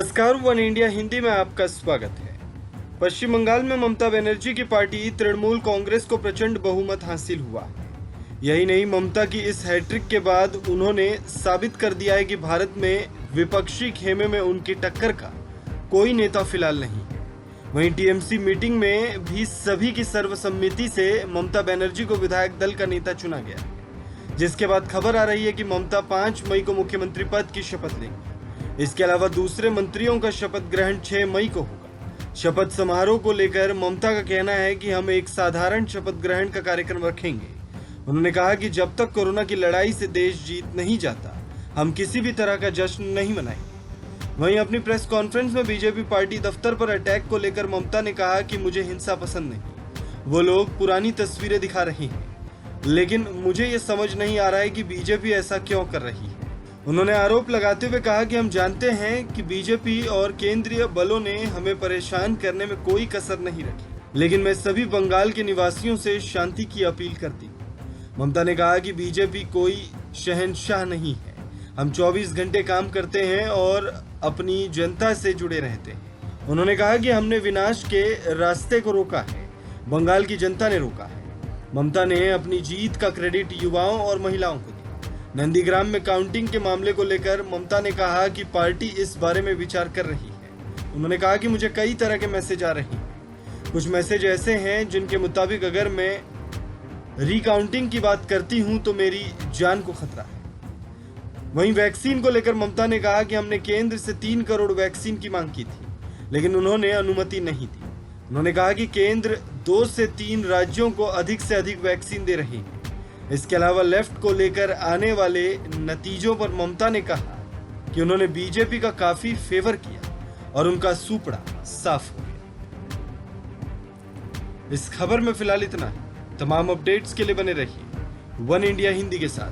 नमस्कार, one India Hindi में आपका स्वागत है। पश्चिम बंगाल में ममता बनर्जी की पार्टी तृणमूल कांग्रेस को प्रचंड बहुमत हासिल हुआ है। यही नहीं, ममता की इस हैट्रिक के बाद उन्होंने साबित कर दिया है कि भारत में विपक्षी खेमे में उनकी टक्कर का कोई नेता फिलहाल नहीं है। वहीं टीएमसी मीटिंग में भी सभी की सर्वसम्मति से ममता बनर्जी को विधायक दल का नेता चुना गया, जिसके बाद खबर आ रही है कि ममता 5 मई को मुख्यमंत्री पद की शपथ लेंगी। इसके अलावा दूसरे मंत्रियों का शपथ ग्रहण 6 मई को होगा। शपथ समारोह को लेकर ममता का कहना है कि हम एक साधारण शपथ ग्रहण का कार्यक्रम रखेंगे। उन्होंने कहा कि जब तक कोरोना की लड़ाई से देश जीत नहीं जाता, हम किसी भी तरह का जश्न नहीं मनाएंगे। वहीं अपनी प्रेस कॉन्फ्रेंस में बीजेपी पार्टी दफ्तर पर अटैक को लेकर ममता ने कहा कि मुझे हिंसा पसंद नहीं। वो लोग पुरानी तस्वीरें दिखा रहे हैं, लेकिन मुझे ये समझ नहीं आ रहा है कि बीजेपी ऐसा क्यों कर रही है। उन्होंने आरोप लगाते हुए कहा कि हम जानते हैं कि बीजेपी और केंद्रीय बलों ने हमें परेशान करने में कोई कसर नहीं रखी, लेकिन मैं सभी बंगाल के निवासियों से शांति की अपील करती हूं। ममता ने कहा कि बीजेपी कोई शहंशाह नहीं है। हम 24 घंटे काम करते हैं और अपनी जनता से जुड़े रहते हैं। उन्होंने कहा कि हमने विनाश के रास्ते को रोका है, बंगाल की जनता ने रोका है। ममता ने अपनी जीत का क्रेडिट युवाओं और महिलाओं को दिया। नंदीग्राम में काउंटिंग के मामले को लेकर ममता ने कहा कि पार्टी इस बारे में विचार कर रही है। उन्होंने कहा कि मुझे कई तरह के मैसेज आ रहे हैं। कुछ मैसेज ऐसे हैं जिनके मुताबिक अगर मैं रिकाउंटिंग की बात करती हूं तो मेरी जान को खतरा है। वहीं वैक्सीन को लेकर ममता ने कहा कि हमने केंद्र से 3 करोड़ वैक्सीन की मांग की थी, लेकिन उन्होंने अनुमति नहीं दी। उन्होंने कहा कि केंद्र 2 से 3 राज्यों को अधिक से अधिक वैक्सीन दे रहे हैं। इसके अलावा लेफ्ट को लेकर आने वाले नतीजों पर ममता ने कहा कि उन्होंने बीजेपी का काफी फेवर किया और उनका सुपड़ा साफ हो गया। इस खबर में फिलहाल इतना है। तमाम अपडेट्स के लिए बने रहिए वन इंडिया हिंदी के साथ।